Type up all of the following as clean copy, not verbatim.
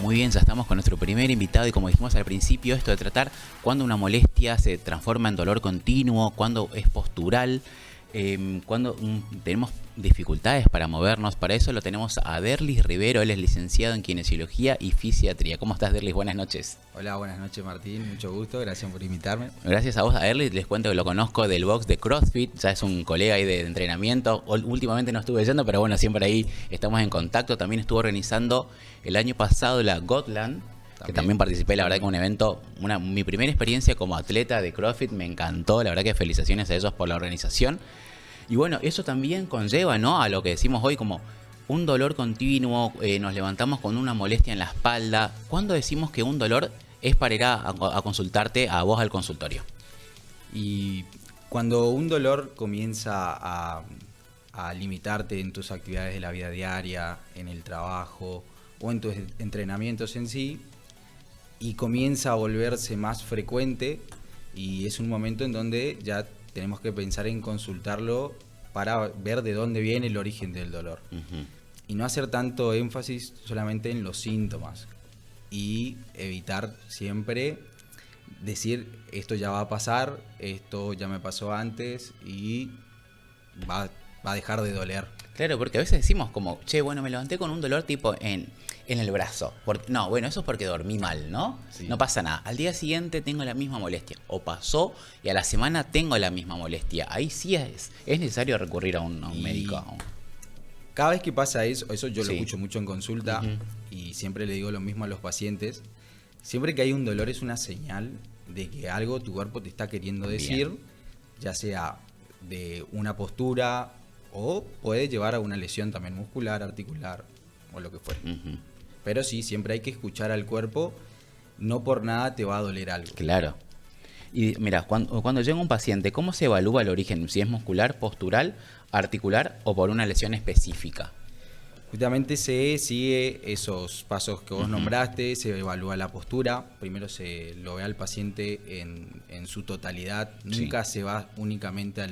Muy bien, ya estamos con nuestro primer invitado y como dijimos al principio, esto de tratar cuando una molestia se transforma en dolor continuo, cuando es postural, cuando tenemos dificultades para movernos. Para eso lo tenemos a Derlis Rivero, él es licenciado en Kinesiología y Fisiatría. ¿Cómo estás, Derlis? Buenas noches. Hola, buenas noches, Martín, mucho gusto, gracias por invitarme. Gracias a vos, a Derlis, les cuento que lo conozco del box de CrossFit, ya es un colega ahí de entrenamiento. Últimamente no estuve yendo, pero bueno, siempre ahí estamos en contacto. También estuvo organizando el año pasado la Gotland, que también participé, la verdad que un evento, mi primera experiencia como atleta de CrossFit, me encantó, la verdad que felicitaciones a ellos por la organización. Y bueno, eso también conlleva, ¿no?, a lo que decimos hoy como un dolor continuo, nos levantamos con una molestia en la espalda. ¿Cuándo decimos que un dolor es para ir a consultarte a vos al consultorio? Y cuando un dolor comienza a limitarte en tus actividades de la vida diaria, en el trabajo o en tus entrenamientos en sí, y comienza a volverse más frecuente, y es un momento en donde ya tenemos que pensar en consultarlo para ver de dónde viene el origen del dolor. Y no hacer tanto énfasis solamente en los síntomas y evitar siempre decir esto ya va a pasar, esto ya me pasó antes y va a dejar de doler. Claro, porque a veces decimos como, che, bueno, me levanté con un dolor tipo en el brazo. No, bueno, eso es porque dormí mal, ¿no? Sí. No pasa nada. Al día siguiente tengo la misma molestia. O pasó y a la semana tengo la misma molestia. Ahí sí es necesario recurrir a un médico. Cada vez que pasa eso yo lo Sí. escucho mucho en consulta y siempre le digo lo mismo a los pacientes. Siempre que hay un dolor es una señal de que algo tu cuerpo te está queriendo decir, Bien. ya sea de una postura o puede llevar a una lesión también muscular, articular o lo que fuera. Pero sí, siempre hay que escuchar al cuerpo, no por nada te va a doler algo. Claro. Y mira, cuando llega un paciente, ¿cómo se evalúa el origen? Si es muscular, postural, articular o por una lesión específica. Justamente se sigue esos pasos que vos nombraste, se evalúa la postura, primero se lo ve al paciente en su totalidad, nunca se va únicamente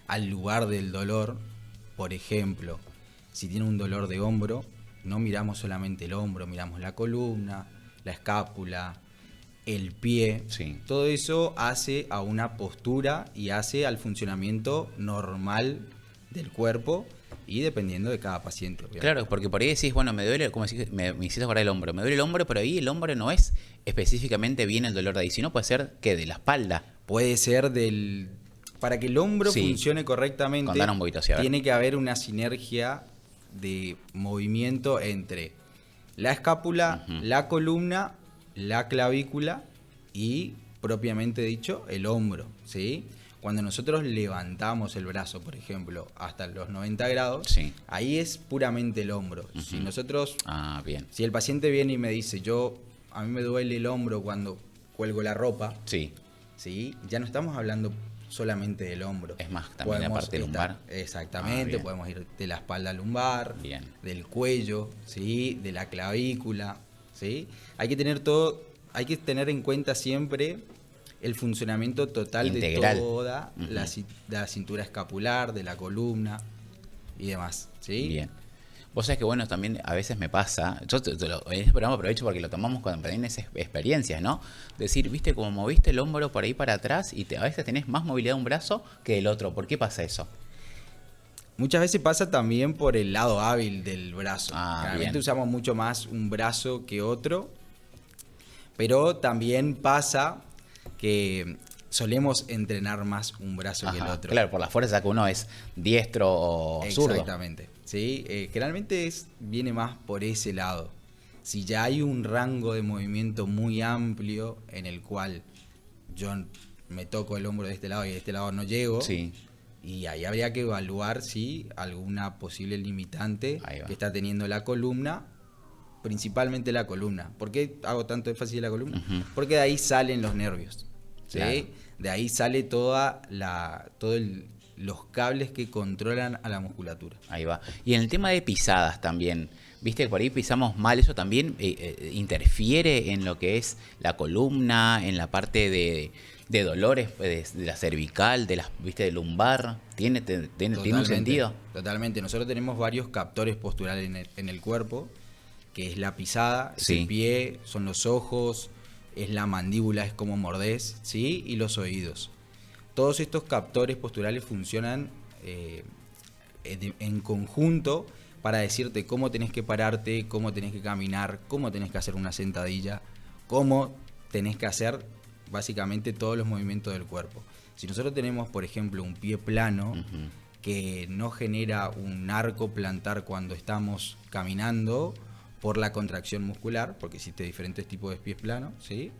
al lugar del dolor. Por ejemplo, si tiene un dolor de hombro, no miramos solamente el hombro, miramos la columna, la escápula, el pie. Sí. Todo eso hace a una postura y hace al funcionamiento normal del cuerpo y dependiendo de cada paciente, obviamente. Claro, porque por ahí decís, bueno, me duele, como decís, me hiciste acordar el hombro. Me duele el hombro, pero ahí el hombro no es específicamente bien el dolor de ahí, sino puede ser que de la espalda. Puede ser para que el hombro funcione correctamente, Contanos un poquito, sí, a ver. tiene que haber una sinergia de movimiento entre la escápula, la columna, la clavícula y, propiamente dicho, el hombro, ¿sí? Cuando nosotros levantamos el brazo, por ejemplo, hasta los 90 grados, Sí. ahí es puramente el hombro. Si nosotros, Bien. si el paciente viene y me dice, a mí me duele el hombro cuando cuelgo la ropa, Sí. ¿sí? Ya no estamos hablando solamente del hombro. Es más, también la parte lumbar. Exactamente, Bien. podemos ir de la espalda lumbar, Bien. del cuello, ¿sí? De la clavícula, ¿sí? Hay que tener en cuenta siempre el funcionamiento total Integral. de toda la cintura escapular, de la columna y demás, ¿sí? Bien. Vos sabés que bueno, también a veces me pasa, en este programa aprovecho porque lo tomamos cuando tenés experiencias, ¿no? Decir, viste, como moviste el hombro por ahí para atrás y a veces tenés más movilidad de un brazo que del otro. ¿Por qué pasa eso? Muchas veces pasa también por el lado hábil del brazo. Realmente Bien. usamos mucho más un brazo que otro, pero también pasa que solemos entrenar más un brazo que el otro. Claro, por la fuerza que uno es diestro o zurdo. Exactamente. ¿Sí? Generalmente viene más por ese lado. Si ya hay un rango de movimiento muy amplio en el cual yo me toco el hombro de este lado y de este lado no llego, Sí. y ahí habría que evaluar si alguna posible limitante que está teniendo la columna, principalmente la columna. ¿Por qué hago tanto énfasis en la columna? Porque de ahí salen los nervios, ¿sí? Claro. De ahí sale los cables que controlan a la musculatura. Ahí va. Y en el tema de pisadas también, viste que por ahí pisamos mal, eso también interfiere en lo que es la columna, en la parte de dolores de la cervical, viste, de lumbar. ¿Tiene un sentido? Totalmente. Nosotros tenemos varios captores posturales en el cuerpo que es la pisada, es Sí. el pie, son los ojos, es la mandíbula, es como mordés, ¿sí? Y los oídos. Todos estos captores posturales funcionan en conjunto para decirte cómo tenés que pararte, cómo tenés que caminar, cómo tenés que hacer una sentadilla, cómo tenés que hacer básicamente todos los movimientos del cuerpo. Si nosotros tenemos, por ejemplo, un pie plano, que no genera un arco plantar cuando estamos caminando por la contracción muscular, porque existen diferentes tipos de pies planos, ¿sí?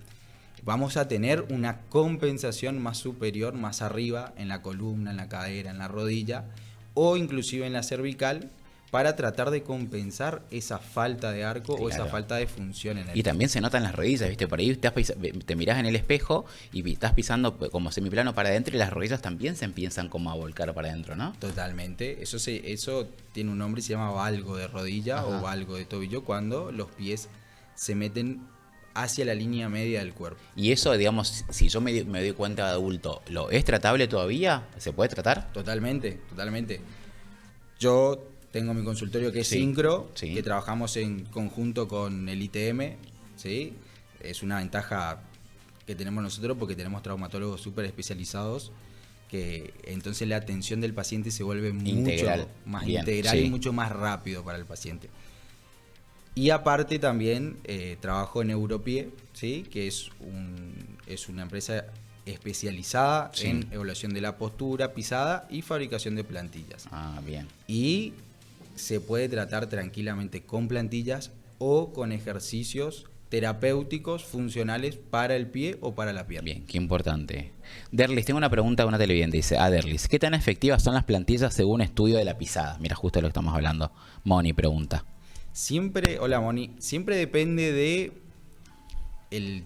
Vamos a tener una compensación más superior, más arriba, en la columna, en la cadera, en la rodilla, o inclusive en la cervical, para tratar de compensar esa falta de arco o esa falta de función en el Y también se notan las rodillas, ¿viste? Por ahí te mirás en el espejo y estás pisando como semiplano para adentro y las rodillas también se empiezan como a volcar para adentro, ¿no? Totalmente. Eso tiene un nombre y se llama valgo de rodilla. Ajá. O valgo de tobillo, cuando los pies se meten hacia la línea media del cuerpo. Y eso, digamos, si yo me doy cuenta de adulto, ¿lo es tratable todavía? ¿Se puede tratar? Totalmente, totalmente. Yo tengo mi consultorio que es Syncro, que trabajamos en conjunto con el ITM, ¿sí? Es una ventaja que tenemos nosotros porque tenemos traumatólogos súper especializados, que entonces la atención del paciente se vuelve mucho más integral y mucho más rápido para el paciente. Y aparte también trabajo en Europie, ¿sí? Que es una empresa especializada en evaluación de la postura, pisada y fabricación de plantillas. Ah, bien. Y se puede tratar tranquilamente con plantillas o con ejercicios terapéuticos funcionales para el pie o para la pierna. Bien, qué importante. Derlis, tengo una pregunta de una televidente. Dice, Derlis, ¿qué tan efectivas son las plantillas según estudio de la pisada? Mira, justo de lo que estamos hablando. Moni pregunta. Hola Moni, siempre depende de el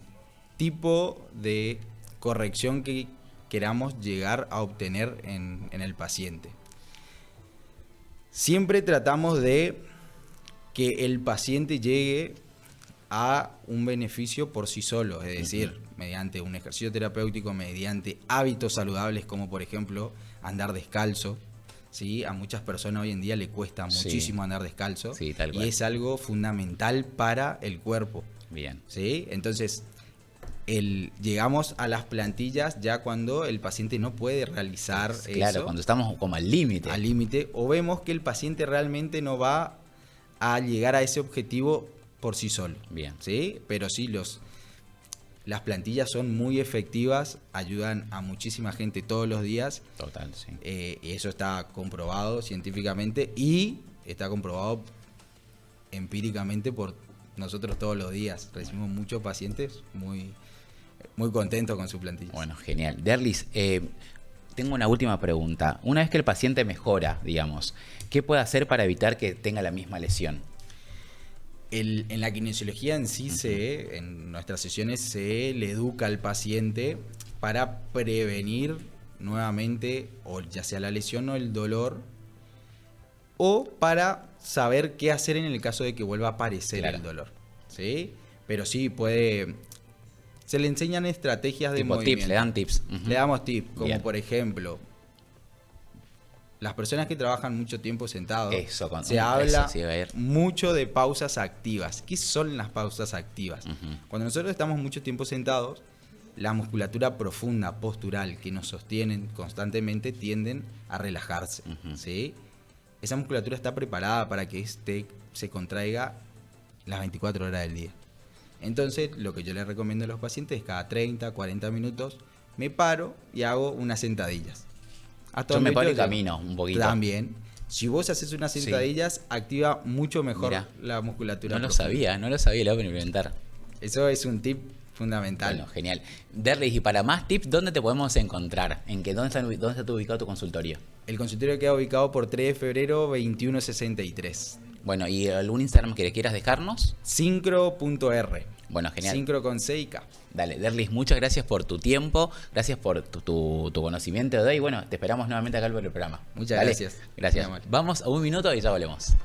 tipo de corrección que queramos llegar a obtener en el paciente. Siempre tratamos de que el paciente llegue a un beneficio por sí solo, es decir, mediante un ejercicio terapéutico, mediante hábitos saludables como por ejemplo andar descalzo. ¿Sí? A muchas personas hoy en día le cuesta muchísimo andar descalzo, tal cual. Y es algo fundamental para el cuerpo. Bien. ¿Sí? Entonces, llegamos a las plantillas ya cuando el paciente no puede realizar eso. Claro, cuando estamos como al límite. Al límite, o vemos que el paciente realmente no va a llegar a ese objetivo por sí solo. Bien. ¿Sí? Pero sí, las plantillas son muy efectivas, ayudan a muchísima gente todos los días. Total, sí. Y eso está comprobado científicamente y está comprobado empíricamente por nosotros todos los días. Recibimos muchos pacientes muy contentos con su plantilla. Bueno, genial. Derlis, tengo una última pregunta. Una vez que el paciente mejora, digamos, ¿qué puede hacer para evitar que tenga la misma lesión? En la kinesiología en sí, en nuestras sesiones se le educa al paciente para prevenir nuevamente, o ya sea la lesión o el dolor, o para saber qué hacer en el caso de que vuelva a aparecer el dolor. ¿Sí? Pero sí se le enseñan estrategias de movimiento. Tips, le dan tips. Le damos tips, como por ejemplo, las personas que trabajan mucho tiempo sentados, se habla mucho de pausas activas. ¿Qué son las pausas activas? Cuando nosotros estamos mucho tiempo sentados, la musculatura profunda, postural, que nos sostienen constantemente, tienden a relajarse. ¿Sí? Esa musculatura está preparada para que se contraiga las 24 horas del día. Entonces, lo que yo les recomiendo a los pacientes es cada 30, 40 minutos me paro y hago unas sentadillas. Yo me paro y camino un poquito. También. Si vos haces unas sentadillas, activa mucho mejor la musculatura. No lo sabía, lo voy a implementar. Eso es un tip fundamental. Bueno, genial. Derlis, y para más tips, ¿dónde te podemos encontrar? ¿Dónde está ubicado tu consultorio? El consultorio queda ubicado por 3 de febrero 2163. Bueno, ¿y algún Instagram que le quieras dejarnos? Syncro.r. Bueno, genial. Syncro con C y K. Dale, Derlis, muchas gracias por tu tiempo, gracias por tu conocimiento de hoy. Bueno, te esperamos nuevamente acá por el programa. Muchas gracias. Gracias. Vamos a un minuto y ya volvemos.